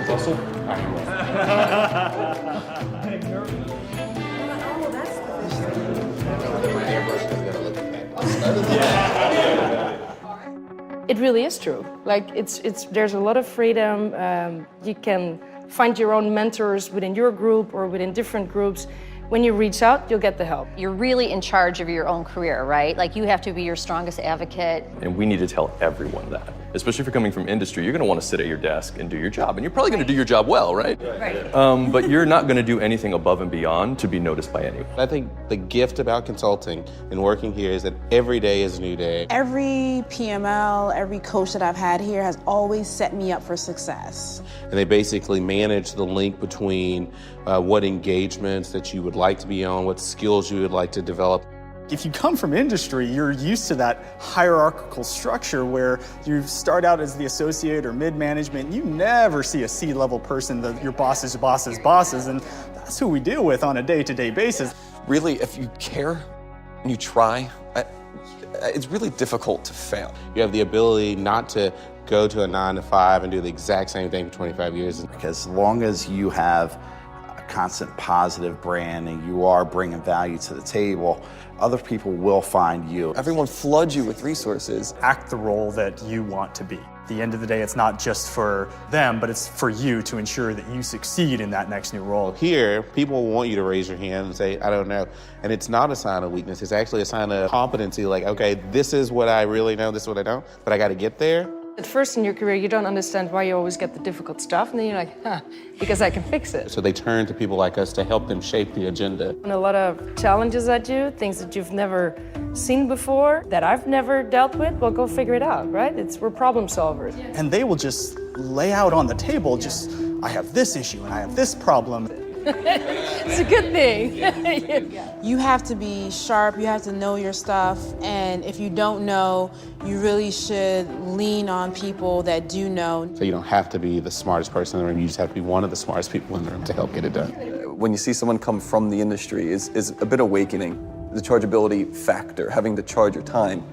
Also, It really is true. Like there's a lot of freedom. You can find your own mentors within your group or within different groups. When you reach out, you'll get the help. You're really in charge of your own career, right? Like you have to be your strongest advocate. and we need to tell everyone that. Especially if you're coming from industry, you're gonna wanna sit at your desk and do your job. And you're probably gonna do your job well, right? Right. But you're not gonna do anything above and beyond to be noticed by anyone. I think the gift about consulting and working here is that every day is a new day. Every PML, every coach that I've had here has always set me up for success. And they basically manage the link between what engagements that you would like to be on, what skills you would like to develop. If you come from industry, you're used to that hierarchical structure where you start out as the associate or mid-management. You never see a C-level person, your boss's boss's bosses, and that's who we deal with on a day-to-day basis. Really, if you care and you try, it's really difficult to fail. You have the ability not to go to a 9 to 5 and do the exact same thing for 25 years. As long as you have a constant positive brand and you are bringing value to the table, other people will find you. Everyone floods you with resources. Act the role that you want to be. At the end of the day, it's not just for them, but it's for you to ensure that you succeed in that next new role. Here, people want you to raise your hand and say, I don't know. And it's not a sign of weakness. It's actually a sign of competency. Like, okay, this is what I really know, this is what I don't, but I got to get there. At first in your career, you don't understand why you always get the difficult stuff, and then you're like, because I can fix it. So they turn to people like us to help them shape the agenda. And a lot of challenges at you, things that you've never seen before, that I've never dealt with, well, go figure it out, right? We're problem solvers. And they will just lay out on the table, I have this issue and I have this problem. It's a good thing. You have to be sharp, you have to know your stuff, and if you don't know, you really should lean on people that do know. So you don't have to be the smartest person in the room, you just have to be one of the smartest people in the room to help get it done. When you see someone come from the industry is a bit awakening. The chargeability factor, having to charge your time,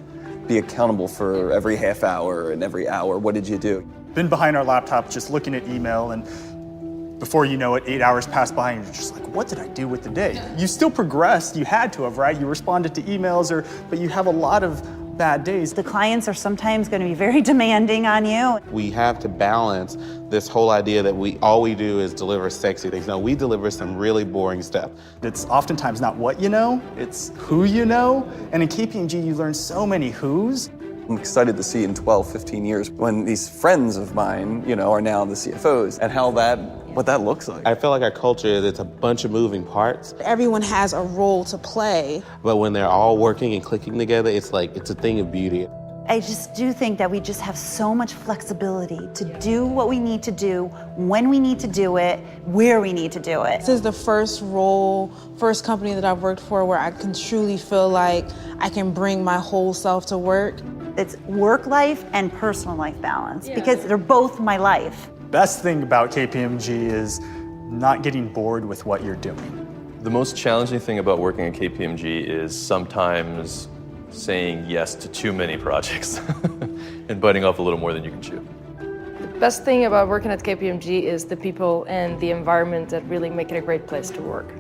be accountable for every half hour and every hour. What did you do? Been behind our laptop just looking at email, and before you know it, 8 hours pass by and you're just like, what did I do with the day? You still progressed, you had to have, right? You responded to emails, but you have a lot of bad days. The clients are sometimes going to be very demanding on you. We have to balance this whole idea that all we do is deliver sexy things. No, we deliver some really boring stuff. It's oftentimes not what you know, it's who you know. And in KPMG, you learn so many who's. I'm excited to see in 12, 15 years when these friends of mine, are now the CFOs and what that looks like. I feel like our culture is it's a bunch of moving parts. Everyone has a role to play. But when they're all working and clicking together, it's a thing of beauty. I just do think that we just have so much flexibility to do what we need to do, when we need to do it, where we need to do it. This is the first company that I've worked for where I can truly feel like I can bring my whole self to work. It's work life and personal life balance because they're both my life. Best thing about KPMG is not getting bored with what you're doing. The most challenging thing about working at KPMG is sometimes saying yes to too many projects and biting off a little more than you can chew. The best thing about working at KPMG is the people and the environment that really make it a great place to work.